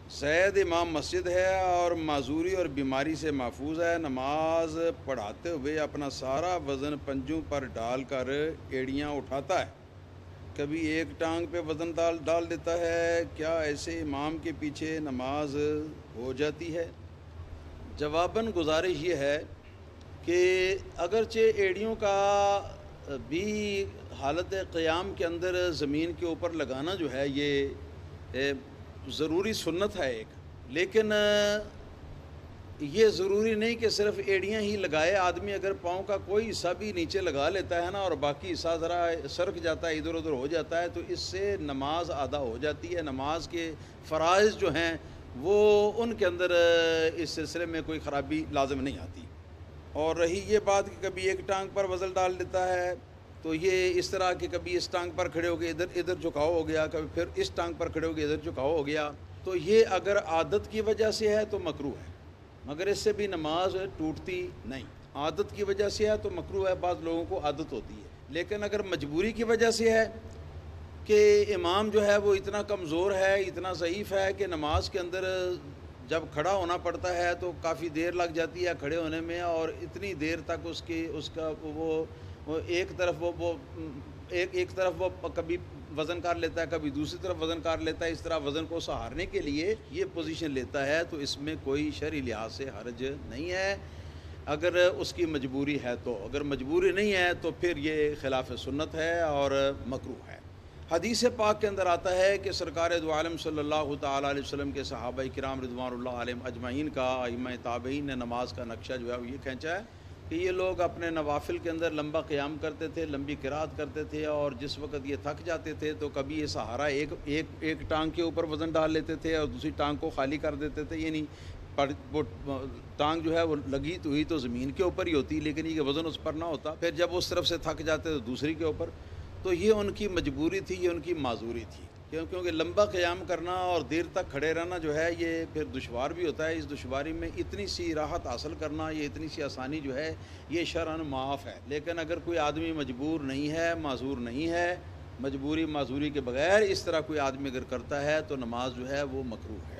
زید امام مسجد ہے اور معذوری اور بیماری سے محفوظ ہے۔ نماز پڑھاتے ہوئے اپنا سارا وزن پنجوں پر ڈال کر ایڑیاں اٹھاتا ہے، کبھی ایک ٹانگ پہ وزن ڈال دیتا ہے، کیا ایسے امام کے پیچھے نماز ہو جاتی ہے؟ جواباً گزارش یہ ہے کہ اگرچہ ایڑیوں کا بھی حالت قیام کے اندر زمین کے اوپر لگانا جو ہے یہ ضروری سنت ہے ایک، لیکن یہ ضروری نہیں کہ صرف ایڑیاں ہی لگائے آدمی۔ اگر پاؤں کا کوئی حصہ بھی نیچے لگا لیتا ہے نا اور باقی حصہ ذرا سرک جاتا ہے، ادھر ادھر ہو جاتا ہے، تو اس سے نماز ادا ہو جاتی ہے۔ نماز کے فرائض جو ہیں وہ ان کے اندر اس سلسلے میں کوئی خرابی لازم نہیں آتی۔ اور رہی یہ بات کہ کبھی ایک ٹانگ پر وزن ڈال دیتا ہے، تو یہ اس طرح کہ کبھی اس ٹانگ پر کھڑے ہو گئے ادھر جھکاؤ ہو گیا، کبھی پھر اس ٹانگ پر کھڑے ہو گئے ادھر جھکاؤ ہو گیا، تو یہ اگر عادت کی وجہ سے ہے تو مکروہ ہے، مگر اس سے بھی نماز ٹوٹتی نہیں۔ عادت کی وجہ سے ہے تو مکروہ ہے، بعض لوگوں کو عادت ہوتی ہے، لیکن اگر مجبوری کی وجہ سے ہے کہ امام جو ہے وہ اتنا کمزور ہے، اتنا ضعیف ہے کہ نماز کے اندر جب کھڑا ہونا پڑتا ہے تو کافی دیر لگ جاتی ہے کھڑے ہونے میں، اور اتنی دیر تک اس کا ایک طرف وہ کبھی وزن کر لیتا ہے، کبھی دوسری طرف وزن کر لیتا ہے، اس طرح وزن کو سہارنے کے لیے یہ پوزیشن لیتا ہے، تو اس میں کوئی شرعی لحاظ سے حرج نہیں ہے اگر اس کی مجبوری ہے تو۔ اگر مجبوری نہیں ہے تو پھر یہ خلاف سنت ہے اور مکروہ ہے۔ حدیث پاک کے اندر آتا ہے کہ سرکار دو عالم صلی اللہ تعالیٰ علیہ وسلم کے صحابہ کرام رضوان اللہ علیہم اجمعین کا، ائمہ تابعین نے نماز کا نقشہ جو ہے وہ یہ کھینچا ہے کہ یہ لوگ اپنے نوافل کے اندر لمبا قیام کرتے تھے، لمبی قرات کرتے تھے، اور جس وقت یہ تھک جاتے تھے تو کبھی یہ سہارا ایک ٹانگ کے اوپر وزن ڈال لیتے تھے اور دوسری ٹانگ کو خالی کر دیتے تھے، یعنی وہ ٹانگ جو ہے وہ لگی تو ہوئی تو زمین کے اوپر ہی ہوتی، لیکن یہ وزن اس پر نہ ہوتا، پھر جب اس طرف سے تھک جاتے تو دوسری کے اوپر۔ تو یہ ان کی مجبوری تھی، یہ ان کی معذوری تھی، کیونکہ لمبا قیام کرنا اور دیر تک کھڑے رہنا جو ہے یہ پھر دشوار بھی ہوتا ہے۔ اس دشواری میں اتنی سی راحت حاصل کرنا، یہ اتنی سی آسانی جو ہے یہ شرعاً معاف ہے، لیکن اگر کوئی آدمی مجبور نہیں ہے، معذور نہیں ہے، مجبوری معذوری کے بغیر اس طرح کوئی آدمی اگر کرتا ہے تو نماز جو ہے وہ مکروہ ہے۔